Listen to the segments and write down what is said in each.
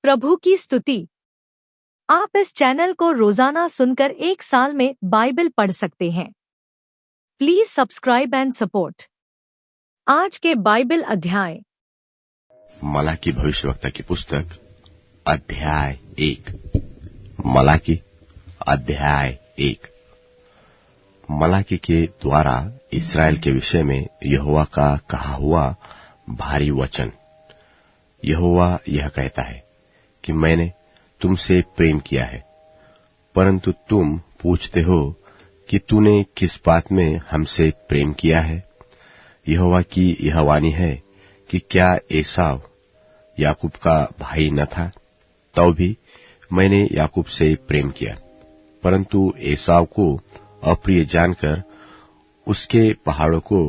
प्रभु की स्तुति। आप इस चैनल को रोजाना सुनकर 1 साल में बाइबल पढ़ सकते हैं। Please subscribe and support. आज के बाइबल अध्याय। मलाकी भविष्यवक्ता की पुस्तक अध्याय 1। मलाकी अध्याय 1। मलाकी के द्वारा इस्राएल के विषय में यहोवा का कहा हुआ भारी वचन। यहोवा यह कहता है कि मैंने तुमसे प्रेम किया है, परंतु तुम पूछते हो कि तूने किस बात में हमसे प्रेम किया है। यहोवा की यह वाणी है कि क्या एसाव याकूब का भाई न था? तो भी मैंने याकूब से प्रेम किया, परंतु एसाव को अप्रिय जानकर उसके पहाड़ों को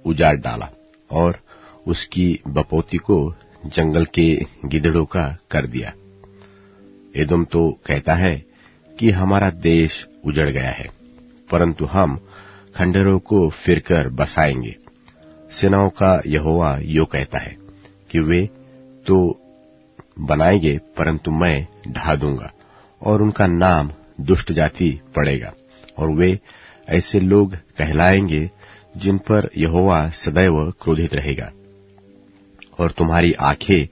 उजाड़ डाला और उसकी बपौती को जंगल के गिदड़ों का कर दिया। एदोम तो कहता है कि हमारा देश उजड़ गया है, परंतु हम खंडहरों को फिरकर बसाएंगे। सेनाओं का यहोवा यो कहता है कि वे तो बनाएंगे, परंतु मैं ढा दूंगा और उनका नाम दुष्ट जाति पड़ेगा, और वे ऐसे लोग कहलाएंगे जिन पर यहोवा सदैव क्रोधित रहेगा। और तुम्हारी आंखें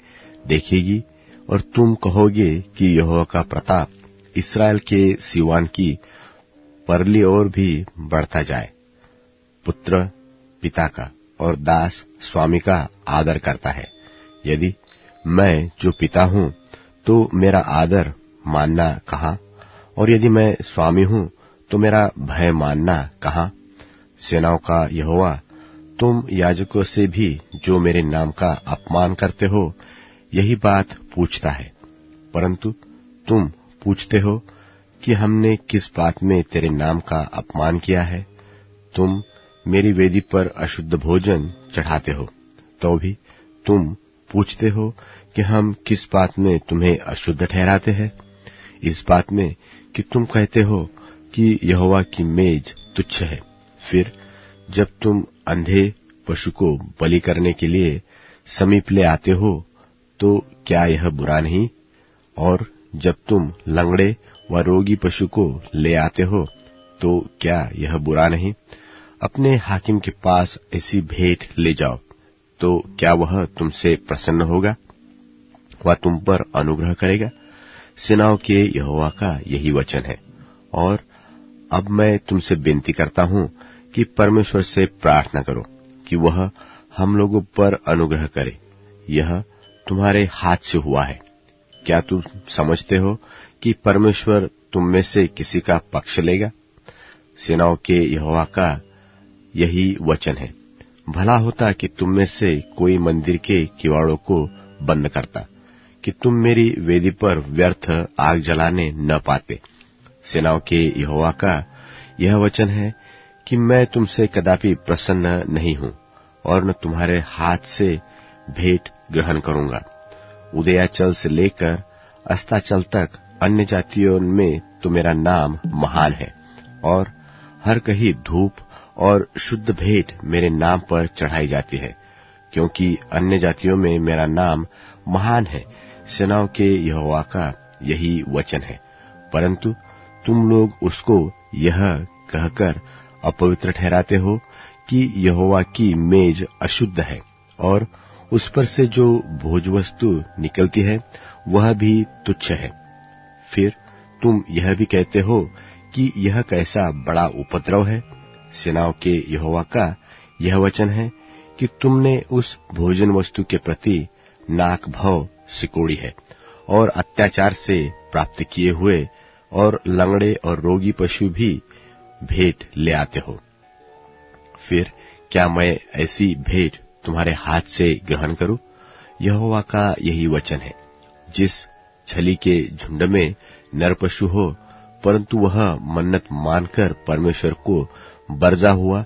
देखेगी और तुम कहोगे कि यहोवा का प्रताप इस्राएल के सिवान की परली ओर भी बढ़ता जाए। पुत्र पिता का और दास स्वामी का आदर करता है। यदि मैं जो पिता हूं तो मेरा आदर मानना कहां, और यदि मैं स्वामी हूं तो मेरा भय मानना कहां। सेनाओं का यहोवा तुम याजकों से भी जो मेरे नाम का अपमान करते हो यही बात पूछता है, परंतु तुम पूछते हो कि हमने किस बात में तेरे नाम का अपमान किया है। तुम मेरी वेदी पर अशुद्ध भोजन चढ़ाते हो, तो भी तुम पूछते हो कि हम किस बात में तुम्हें अशुद्ध ठहराते हैं। इस बात में कि तुम कहते हो कि यहोवा की मेज तुच्छ है। फिर जब तुम अंधे पशु को बलि करने के लिए समीप ले आते हो तो क्या यह बुरा नहीं? और जब तुम लंगड़े व रोगी पशु को ले आते हो तो क्या यह बुरा नहीं? अपने हाकिम के पास ऐसी भेंट ले जाओ, तो क्या वह तुमसे प्रसन्न होगा? वह तुम पर अनुग्रह करेगा। सेनाओं के यहोवा का यही वचन है। और अब मैं तुमसे विनती करता हूं कि परमेश्वर से प्रार्थना करो कि वह हम लोगों पर अनुग्रह करे। यह तुम्हारे हाथ से हुआ है। क्या तुम समझते हो कि परमेश्वर तुम में से किसी का पक्ष लेगा? सेनाओं के यहोवा का यही वचन है। भला होता कि तुम में से कोई मंदिर के किवाड़ों को बंद करता, कि तुम मेरी वेदी पर व्यर्थ आग जलाने न पाते। सेनाओं के यहोवा का यह वचन है कि मैं तुमसे कदापि प्रसन्न नहीं हूं और न तुम्हारे हाथ से भेंट ग्रहण करूंगा। उदयाचल से लेकर अस्ताचल तक अन्य जातियों में तो मेरा नाम महान है, और हर कहीं धूप और शुद्ध भेंट मेरे नाम पर चढ़ाई जाती है, क्योंकि अन्य जातियों में मेरा नाम महान है। सेनाओं के यहोवा का यही वचन है। परंतु तुम लोग उसको यह कहकर अपवित्र ठहराते हो कि यहोवा की मेज अशुद्ध है, और उस पर से जो भोजवस्तु निकलती है वह भी तुच्छ है। फिर तुम यह भी कहते हो कि यह कैसा बड़ा उपद्रव है। सेनाओं के यहोवा का यह वचन है कि तुमने उस भोजन वस्तु के प्रति नाक भव सिकोड़ी है, और अत्याचार से प्राप्त किए हुए और लंगड़े और रोगी पशु भी भेंट ले आते हो। फिर क्या मैं ऐसी भेंट तुम्हारे हाथ से ग्रहण करूं? यहोवा का यही वचन है। जिस छली के झुंड में नर पशु हो, परंतु वह मन्नत मानकर परमेश्वर को बरजा हुआ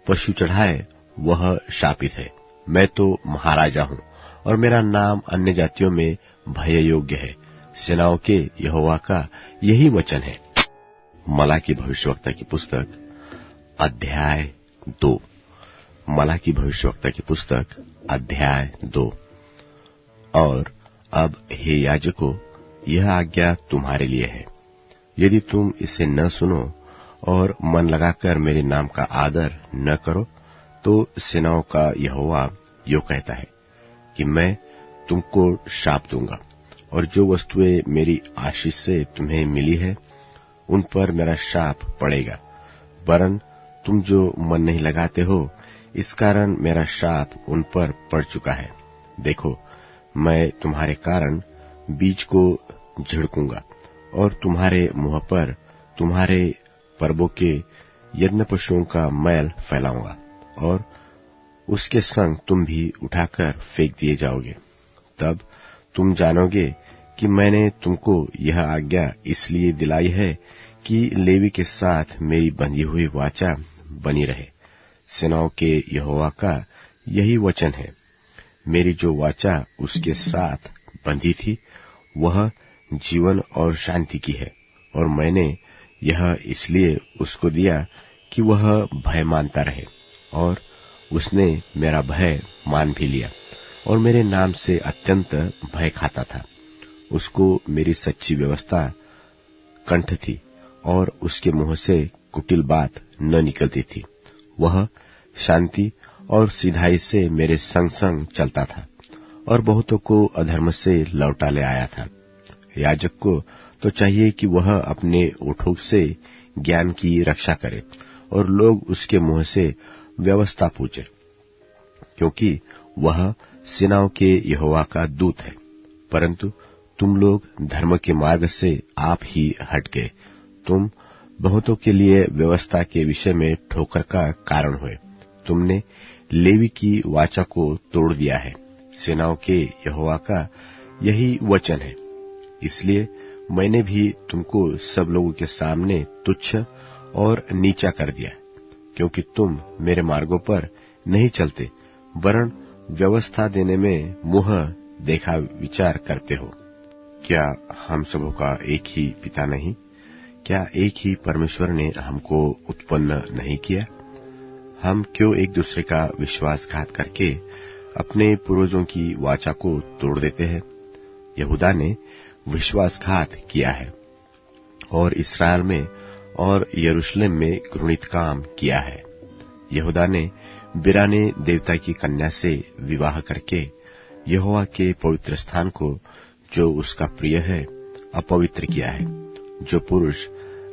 पशु चढ़ाए, वह शापित है। मैं तो महाराजा हूं और मेरा नाम अन्य जातियों में भय योग्य है। सेनाओं के यहोवा का यही वचन है। मलाकी भविष्यवक्ता की पुस्तक अध्याय 2। मलाकी भविष्यवक्ता की पुस्तक अध्याय 2। और अब हे याजकों, यह आज्ञा तुम्हारे लिए है। यदि तुम इसे न सुनो और मन लगाकर मेरे नाम का आदर न करो, तो सेनाओं का यहोवा यो कहता है कि मैं तुमको शाप दूंगा, और जो वस्तुएं मेरी आशीष से तुम्हें मिली है उन पर मेरा शाप पड़ेगा। वरन तुम जो मन नहीं लगाते हो, इस कारण मेरा शाप उन पर पड़ चुका है। देखो, मैं तुम्हारे कारण बीज को झिड़कूंगा और तुम्हारे मुंह पर तुम्हारे पर्वों के यज्ञ पशुओं का मैल फैलाऊंगा, और उसके संग तुम भी उठाकर फेंक दिए जाओगे। तब तुम जानोगे कि मैंने तुमको यह आज्ञा इसलिए दिलाई है कि लेवी के साथ मेरी बंधी हुई वाचा बनी रहे। सेनाओं के यहोवा का यही वचन है। मेरी जो वाचा उसके साथ बंधी थी वह जीवन और शांति की है, और मैंने यह इसलिए उसको दिया कि वह भय मानता रहे, और उसने मेरा भय मान भी लिया और मेरे नाम से अत्यंत भय खाता था। उसको मेरी सच्ची व्यवस्था कंठ थी और उसके मुंह से कुटिल बात न निकलती थी। वह शांति और सिधाई से मेरे संग संग चलता था और बहुतों को अधर्म से लौटा ले आया था। याजक को तो चाहिए कि वह अपने ओठों से ज्ञान की रक्षा करे और लोग उसके मुंह से व्यवस्था पूछे, क्योंकि वह सेनाओं के यहोवा का दूत है। परंतु तुम लोग धर्म के मार्ग से आप ही हट गए। तुम बहुतों के लिए व्यवस्था के विषय में ठोकर का कारण हुए। तुमने लेवी की वाचा को तोड़ दिया है। सेनाओं के यहोवा का यही वचन है। इसलिए मैंने भी तुमको सब लोगों के सामने तुच्छ और नीचा कर दिया, क्योंकि तुम मेरे मार्गों पर नहीं चलते, वरन व्यवस्था देने में मुंह देखा विचार करते हो। क्या हम सबों का एक ही पिता नहीं? क्या एक ही परमेश्वर ने हमको उत्पन्न नहीं किया? हम क्यों एक दूसरे का विश्वासघात करके अपने पूर्वजों की वाचा को तोड़ देते हैं? यहूदा ने विश्वासघात किया है और इस्राएल में और यरूशलेम में घृणित काम किया है। यहूदा ने बिराने देवता की कन्या से विवाह करके यहोवा के पवित्र स्थान को, जो उसका प्रिय है, अपवित्र किया है। जो पुरुष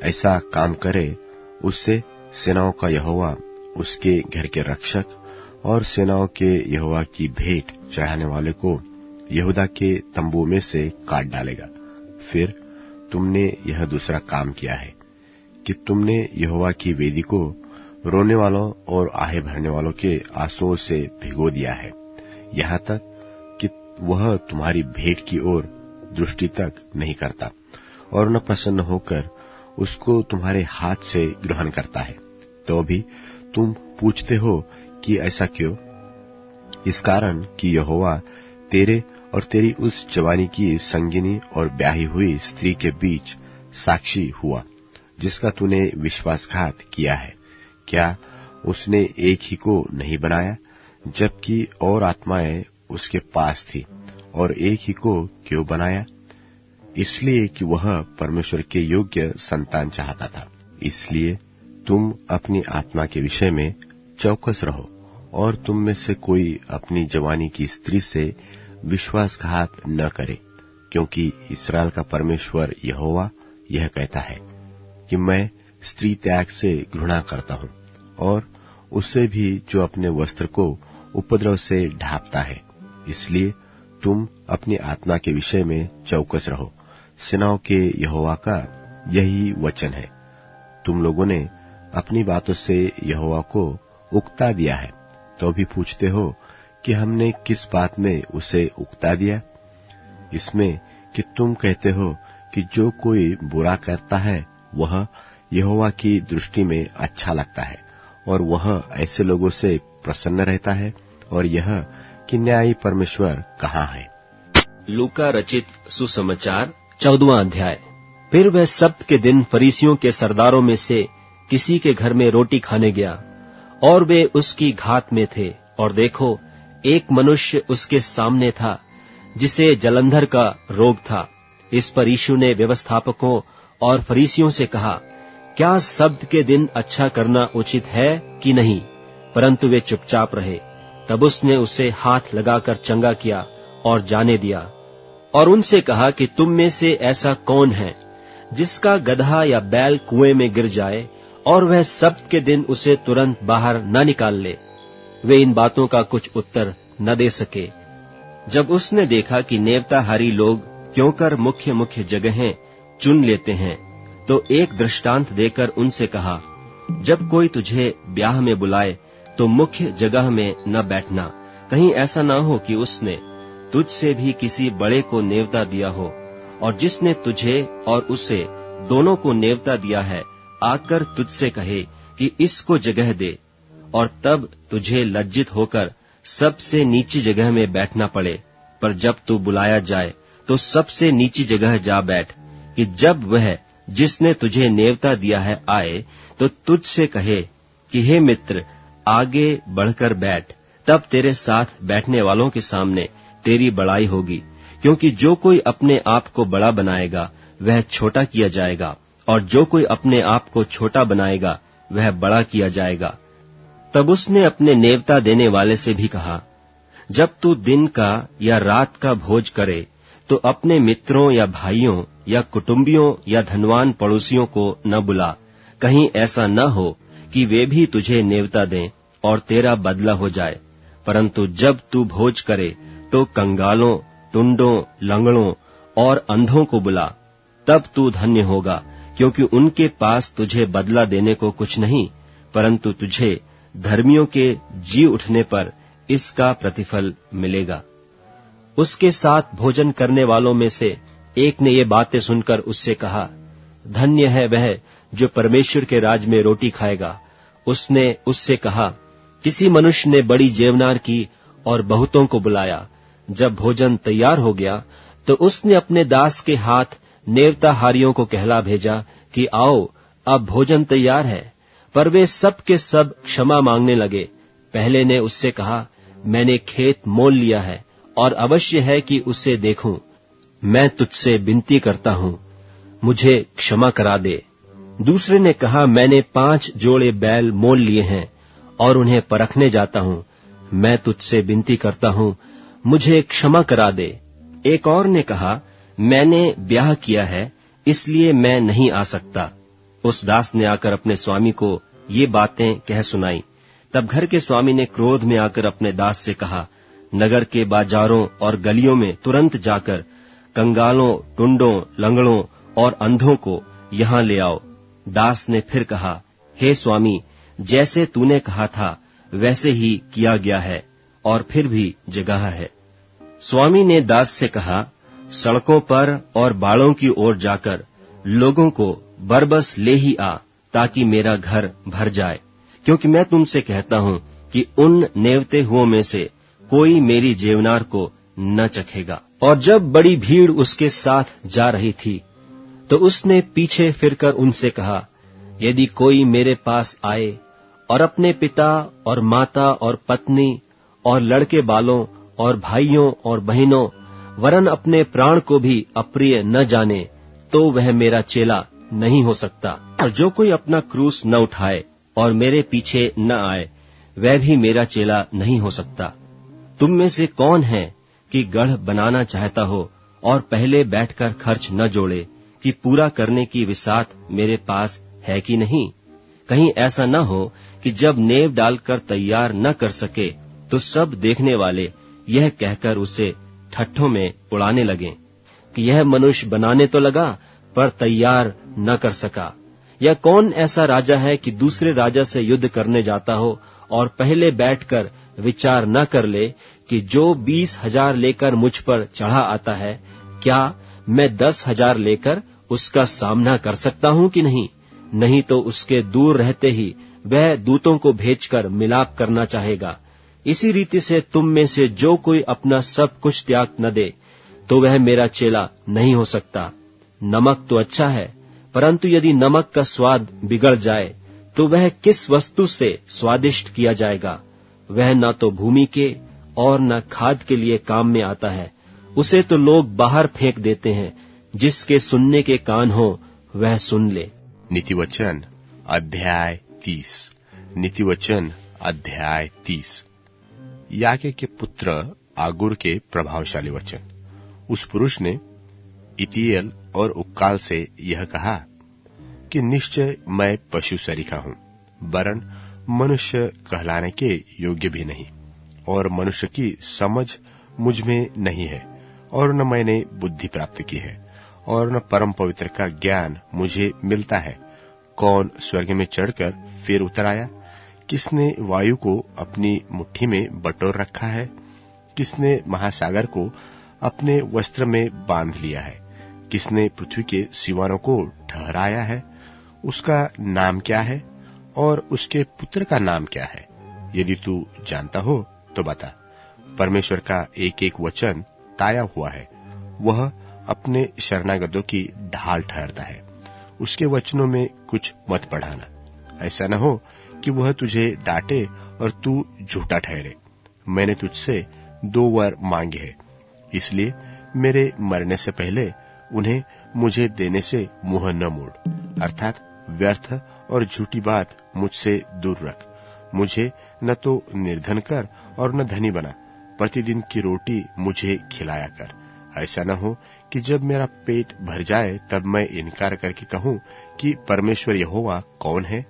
ऐसा काम करे, उससे सेनाओं का यहोवा उसके घर के रक्षक और सेनाओं के यहोवा की भेंट चढ़ाने वाले को यहूदा के तंबू में से काट डालेगा। फिर तुमने यह दूसरा काम किया है कि तुमने यहोवा की वेदी को रोने वालों और आहे भरने वालों के आंसुओं से भिगो दिया है, यहाँ तक कि वह तुम्हारी भेंट की ओर दृष्टि तक नहीं करता और न प्रसन्न होकर उसको तुम्हारे हाथ से ग्रहण करता है। तो भी तुम पूछते हो कि ऐसा क्यों? इस कारण कि यहोवा तेरे और तेरी उस जवानी की संगिनी और ब्याही हुई स्त्री के बीच साक्षी हुआ, जिसका तूने विश्वासघात किया है। क्या उसने एक ही को नहीं बनाया, जबकि और आत्माएं उसके पास थी, और एक ही को क्यों बनाया? इसलिए कि वह परमेश्वर के योग्य संतान चाहता था। इसलिए तुम अपनी आत्मा के विषय में चौकस रहो, और तुम में से कोई अपनी जवानी की स्त्री से विश्वासघात न करे, क्योंकि इस्राएल का परमेश्वर यहोवा यह कहता है कि मैं स्त्री त्याग से घृणा करता हूँ, और उससे भी जो अपने वस्त्र को उपद्रव से ढांपता है। इसलिए तुम अपनी आत्मा के विषय में चौकस रहो। सेनाओं के यहोवा का यही वचन है। तुम लोगों ने अपनी बातों से यहोवा को उकता दिया है, तो भी पूछते हो कि हमने किस बात में उसे उकता दिया? इसमें कि तुम कहते हो कि जो कोई बुरा करता है वह यहोवा की दृष्टि में अच्छा लगता है, और वह ऐसे लोगों से प्रसन्न रहता है, और यह कि न्यायी परमेश्वर कहाँ है। लूका रचित सुसमाचार 14वां अध्याय। फिर वह सब्त के दिन फरीसियों के सरदारों में से किसी के घर में रोटी खाने गया, और वे उसकी घात में थे। और देखो, एक मनुष्य उसके सामने था जिसे जलंधर का रोग था। इस पर यीशु ने व्यवस्थापकों और फरीसियों से कहा, क्या सब्त के दिन अच्छा करना उचित है कि नहीं? परंतु वे चुपचाप रहे। तब उसने उसे हाथ लगाकर चंगा किया और जाने दिया, और उनसे कहा कि तुम में से ऐसा कौन है जिसका गदहा या बैल कुएं में गिर जाए और वह सब्त के दिन उसे तुरंत बाहर न निकाल ले? वे इन बातों का कुछ उत्तर न दे सके। जब उसने देखा कि नेवताहारी लोग क्यों कर मुख्य मुख्य जगहें चुन लेते हैं, तो एक दृष्टांत देकर उनसे कहा, जब कोई तुझे ब्याह में बुलाए तो मुख्य जगह में न बैठना। कहीं ऐसा न हो कि उसने तुझसे भी किसी बड़े को नेवता दिया हो, और जिसने तुझे और उसे दोनों को नेवता दिया है आकर तुझसे कहे कि इसको जगह दे, और तब तुझे लज्जित होकर सबसे नीची जगह में बैठना पड़े। पर जब तू बुलाया जाए तो सबसे नीची जगह जा बैठ, कि जब वह जिसने तुझे नेवता दिया है आए तो तुझसे कहे कि हे मित्र, आगे बढ़कर बैठ। तब तेरे साथ बैठने वालों के सामने तेरी बड़ाई होगी, क्योंकि जो कोई अपने आप को बड़ा बनाएगा वह छोटा किया जाएगा, और जो कोई अपने आप को छोटा बनाएगा वह बड़ा किया जाएगा। तब उसने अपने नेवता देने वाले से भी कहा, जब तू दिन का या रात का भोज करे तो अपने मित्रों या भाइयों या कुटुंबियों या धनवान पड़ोसियों को न बुला, कहीं ऐसा न हो कि वे भी तुझे नेवता दें और तेरा बदला हो जाए। परंतु जब तू भोज करे तो कंगालों, टुंडों, लंगड़ों और अंधों को बुला, तब तू धन्य होगा, क्योंकि उनके पास तुझे बदला देने को कुछ नहीं, परंतु तुझे धर्मियों के जी उठने पर इसका प्रतिफल मिलेगा। उसके साथ भोजन करने वालों में से एक ने ये बातें सुनकर उससे कहा, धन्य है वह जो परमेश्वर के राज में रोटी खाएगा। उसने उससे कहा, किसी मनुष्य ने बड़ी जेवनार की और बहुतों को बुलाया। जब भोजन तैयार हो गया तो उसने अपने दास के हाथ नेवताहारियों को कहला भेजा कि आओ, अब भोजन तैयार है। पर वे सब के सब क्षमा मांगने लगे। पहले ने उससे कहा, मैंने खेत मोल लिया है और अवश्य है कि उसे देखूं। मैं तुझसे विनती करता हूं, मुझे क्षमा करा दे। दूसरे ने कहा, मैंने 5 जोड़े बैल मोल लिए हैं और उन्हें परखने जाता हूं। मैं तुझसे विनती करता हूं, मुझे क्षमा करा दे। एक और ने कहा, मैंने ब्याह किया है, इसलिए मैं नहीं आ सकता। उस दास ने आकर अपने स्वामी को ये बातें कह सुनाई। तब घर के स्वामी ने क्रोध में आकर अपने दास से कहा, नगर के बाजारों और गलियों में तुरंत जाकर कंगालों, टुंडों, लंगड़ों और अंधों को यहाँ ले आओ। दास ने फिर कहा, हे स्वामी, जैसे तूने कहा था वैसे ही किया गया है, और फिर भी जगह है। स्वामी ने दास से कहा, सड़कों पर और बाड़ों की ओर जाकर लोगों को बरबस ले ही आ, ताकि मेरा घर भर जाए, क्योंकि मैं तुमसे कहता हूं कि उन नेवते हुओं में से कोई मेरी जेवनार को न चखेगा। और जब बड़ी भीड़ उसके साथ जा रही थी तो उसने पीछे फिरकर उनसे कहा, यदि कोई मेरे पास आए और अपने पिता और माता और पत्नी और लड़के बालों और भाइयों और बहनों वरन अपने प्राण को भी अप्रिय न जाने, तो वह मेरा चेला नहीं हो सकता। और जो कोई अपना क्रूस न उठाए और मेरे पीछे न आए, वह भी मेरा चेला नहीं हो सकता। तुम में से कौन है कि गढ़ बनाना चाहता हो और पहले बैठकर खर्च न जोड़े कि पूरा करने की विसात मेरे पास है कि नहीं? कहीं ऐसा न हो कि जब नेव डालकर तैयार न कर सके तो सब देखने वाले यह कहकर उसे ठट्ठों में उड़ाने लगें कि यह मनुष्य बनाने तो लगा पर तैयार न कर सका। या कौन ऐसा राजा है कि दूसरे राजा से युद्ध करने जाता हो और पहले बैठकर विचार न कर ले कि जो 20,000 लेकर मुझ पर चढ़ा आता है, क्या मैं 10,000 लेकर उसका सामना कर सकता हूं कि नहीं? नहीं तो उसके दूर रहते ही वह दूतों को भेजकर मिलाप करना चाहेगा। इसी रीति से तुम में से जो कोई अपना सब कुछ त्याग न दे, तो वह मेरा चेला नहीं हो सकता। नमक तो अच्छा है, परंतु यदि नमक का स्वाद बिगड़ जाए तो वह किस वस्तु से स्वादिष्ट किया जाएगा? वह न तो भूमि के और न खाद के लिए काम में आता है उसे तो लोग बाहर फेंक देते हैं। जिसके सुनने के कान हो वह सुन ले। नीतिवचन अध्याय 30। नीतिवचन अध्याय 30। याके के पुत्र आगुर के प्रभावशाली वचन। उस पुरुष ने इतिएल और उक्काल से यह कहा कि निश्चय मैं पशु सरीखा हूं, वरन मनुष्य कहलाने के योग्य भी नहीं, और मनुष्य की समझ मुझ में नहीं है, और न मैंने बुद्धि प्राप्त की है, और न परम पवित्र का ज्ञान मुझे मिलता है। कौन स्वर्ग में चढ़कर फिर उतर आया? किसने वायु को अपनी मुट्ठी में बटोर रखा है? किसने महासागर को अपने वस्त्र में बांध लिया है? किसने पृथ्वी के सीमाओं को ठहराया है? उसका नाम क्या है और उसके पुत्र का नाम क्या है? यदि तू जानता हो तो बता। परमेश्वर का एक एक वचन ताया हुआ है, वह अपने शरणागतों की ढाल ठहरता है। उसके वचनों में कुछ मत बढ़ाना, ऐसा न हो कि वह तुझे डांटे और तू झूठा ठहरे। मैंने तुझसे 2 वर मांगे हैं, इसलिए मेरे मरने से पहले उन्हें मुझे देने से मुंह न मोड़, अर्थात व्यर्थ और झूठी बात मुझसे दूर रख। मुझे न तो निर्धन कर और न धनी बना, प्रतिदिन की रोटी मुझे खिलाया कर। ऐसा न हो कि जब मेरा पेट भर जाए तब मैं इनकार करके कहूं कि परमेश्वर यहोवा कौन है,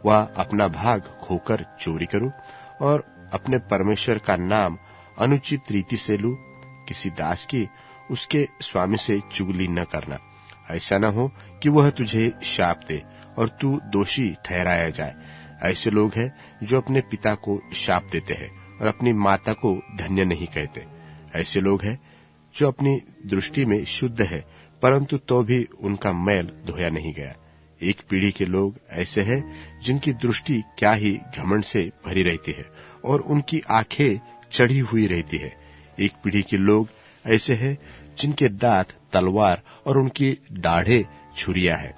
व अपना भाग खोकर चोरी करूं और अपने परमेश्वर का नाम अनुचित रीति से लूं। किसी दास की उसके स्वामी से चुगली न करना, ऐसा न हो कि वह तुझे शाप दे और तू दोषी ठहराया जाए। ऐसे लोग हैं जो अपने पिता को शाप देते हैं और अपनी माता को धन्य नहीं कहते। ऐसे लोग हैं जो अपनी दृष्टि में शुद्ध है, परंतु तो भी उनका मैल धोया नहीं गया। एक पीढ़ी के लोग ऐसे हैं जिनकी दृष्टि क्या ही घमंड से भरी रहती है और उनकी आंखें चढ़ी हुई रहती है। एक पीढ़ी के लोग ऐसे हैं जिनके दांत तलवार और उनकी दाढ़ें छुरियां है,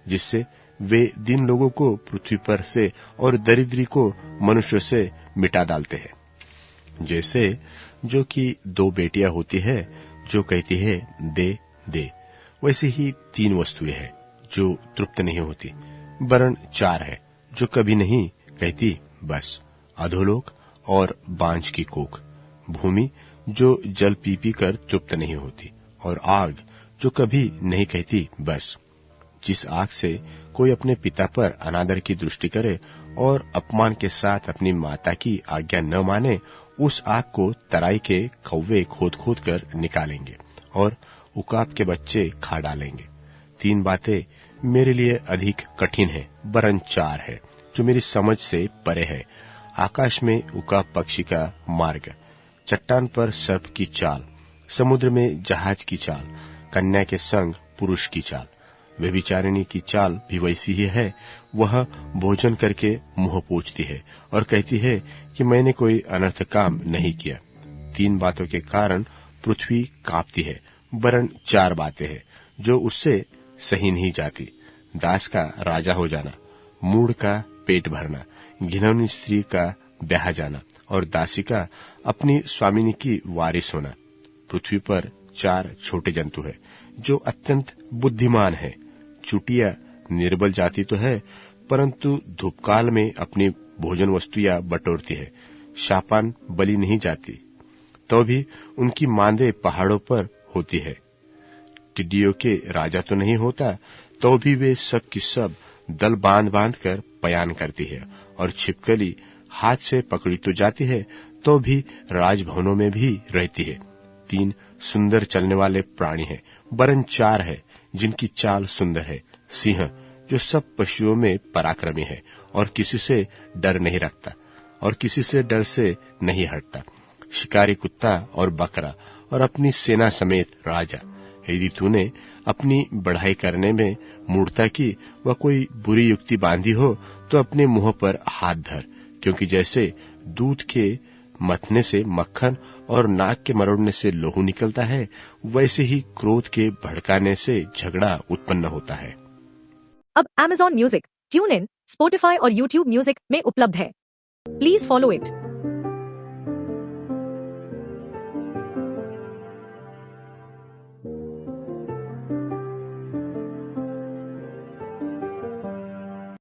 जिससे वे दीन लोगों को पृथ्वी पर से और दरिद्री को मनुष्य से मिटा डालते हैं। जैसे जो कि 2 बेटियां होती है जो कहती है दे दे, वैसे ही 3 वस्तुएं हैं जो तृप्त नहीं होती, वरन 4 है जो कभी नहीं कहती बस। अधोलोक और बांझ की कोख, भूमि जो जल पी पी कर तृप्त नहीं होती, और आग जो कभी नहीं कहती बस। जिस आग से कोई अपने पिता पर अनादर की दृष्टि करे और अपमान के साथ अपनी माता की आज्ञा न माने, उस आग को तराई के कौवे खोद खोद कर निकालेंगे और उकाब के बच्चे खा डालेंगे। 3 बातें मेरे लिए अधिक कठिन है, वरन 4 है जो मेरी समझ से परे है। आकाश में उकाब पक्षी का मार्ग, चट्टान पर सर्प की चाल, समुद्र में जहाज की चाल, कन्या के संग पुरुष की चाल। व्यभिचारिणी की चाल भी वैसी ही है। वह भोजन करके मुंह पोंछती है और कहती है कि मैंने कोई अनर्थ काम नहीं किया। 3 बातों के कारण पृथ्वी कांपती है, वरन 4 बातें हैं जो उससे सही नहीं जाती। दास का राजा हो जाना, मूढ़ का पेट भरना, घिनौनी स्त्री का ब्याह जाना और दासी का अपनी स्वामिनी की वारिस होना। पृथ्वी पर 4 छोटे जंतु हैं जो अत्यंत बुद्धिमान है। चुटिया निर्बल जाति तो है, परंतु धूपकाल में अपनी भोजन वस्तुएं बटोरती है। शापान बलि नहीं जाती, तो भी उनकी मांदे पहाड़ों पर होती है। टिड्डियों के राजा तो नहीं होता, तो भी वे सब की सब दल बांध बांध कर पयान करती है। और छिपकली हाथ से पकड़ी तो जाती है, तो भी राजभवनों में भी रहती है। 3 सुंदर चलने वाले प्राणी हैं, वरन 4 है जिनकी चाल सुंदर है। सिंह जो सब पशुओं में पराक्रमी है और किसी से डर नहीं रखता और किसी से डर से नहीं हटता। शिकारी कुत्ता और बकरा और अपनी सेना समेत राजा। यदि तूने अपनी बढ़ाई करने में मूर्खता की व कोई बुरी युक्ति बांधी हो, तो अपने मुंह पर हाथ धर, क्योंकि जैसे दूध के मथने से मक्खन और नाक के मरोड़ने से लोहू निकलता है, वैसे ही क्रोध के भड़काने से झगड़ा उत्पन्न होता है। अब Amazon music, tune in, Spotify और YouTube म्यूजिक में उपलब्ध है। Please follow it.